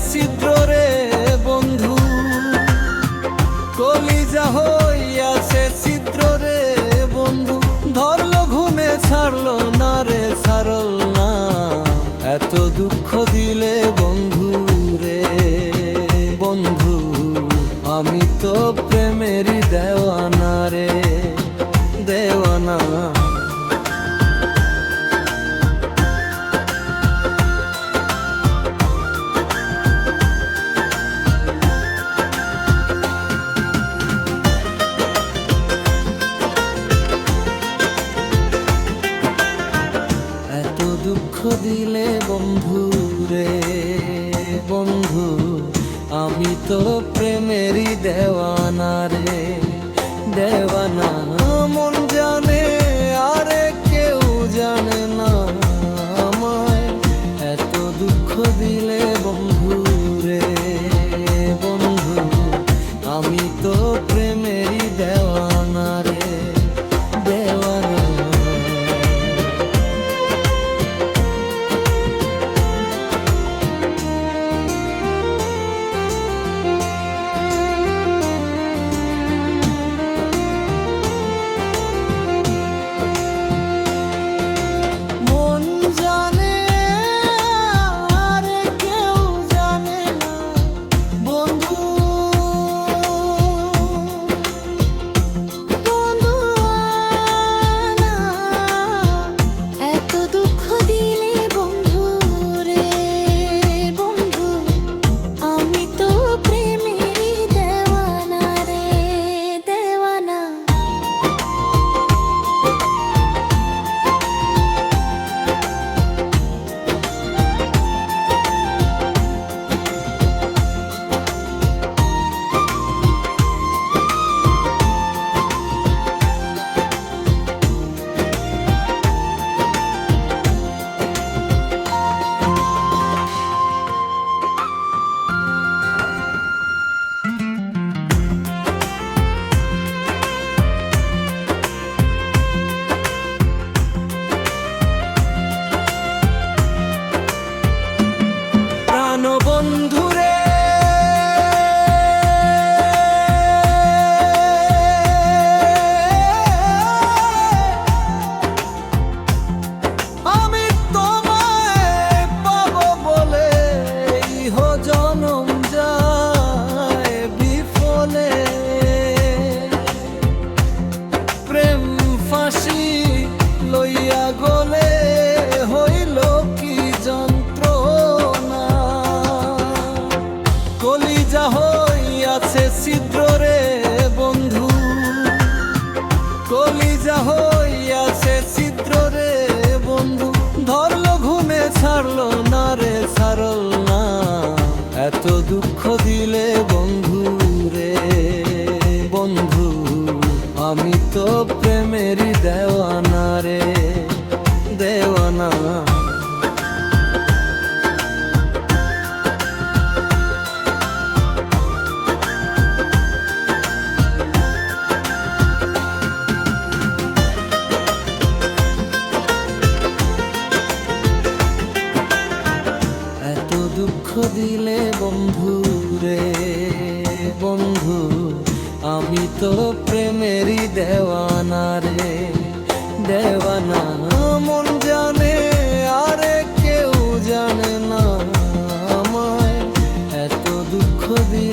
ছিদ্র রে বন্ধু, কলিজা হইয়াছে ছিদ্র রে বন্ধু। ধরলো ঘুমে ছাড়লো না রে, ছাড়ল না। এত দুঃখ দিলে বন্ধু রে বন্ধু, আমি তো প্রেমেরই দেওয়ানা রে দেওয়ানা। এত দুঃখ দিলে বন্ধু রে বন্ধু, আমি তো প্রেমেরই দেওয়ানা রে দেওয়ানা। মন জানে আরে কেউ জানে না আমায়, এত দুঃখ দিলে বন্ধু রে বন্ধু, আমি তো প্রেমেরই দেওয়ানা রে দেওয়ানা। বন্ধুরে আমি তোমায় পাবো বলে ইহ জনম যায় বিফলে। প্রেম ফাঁসি লইয়া গলে হইল কি যন্ত্রণা, কলিজা হইয়াছে ছিদ্র রে বন্ধু, কলিজা হইয়াছে ছিদ্র রে বন্ধু। ধরলো ঘুমে ছাড়লো না রে, ছাড়ল না। এত দুঃখ দিলে বন্ধু রে বন্ধু, আমি তো প্রেমেরই দেওয়ানা রে দেওয়ানা। দুঃখ দিলে বন্ধু রে বন্ধু, আমি তো প্রেমেরই দেওয়ানা রে দেওয়ানা। মন জানে আরে কেউ জানে না আমায়, এত দুঃখ দিলে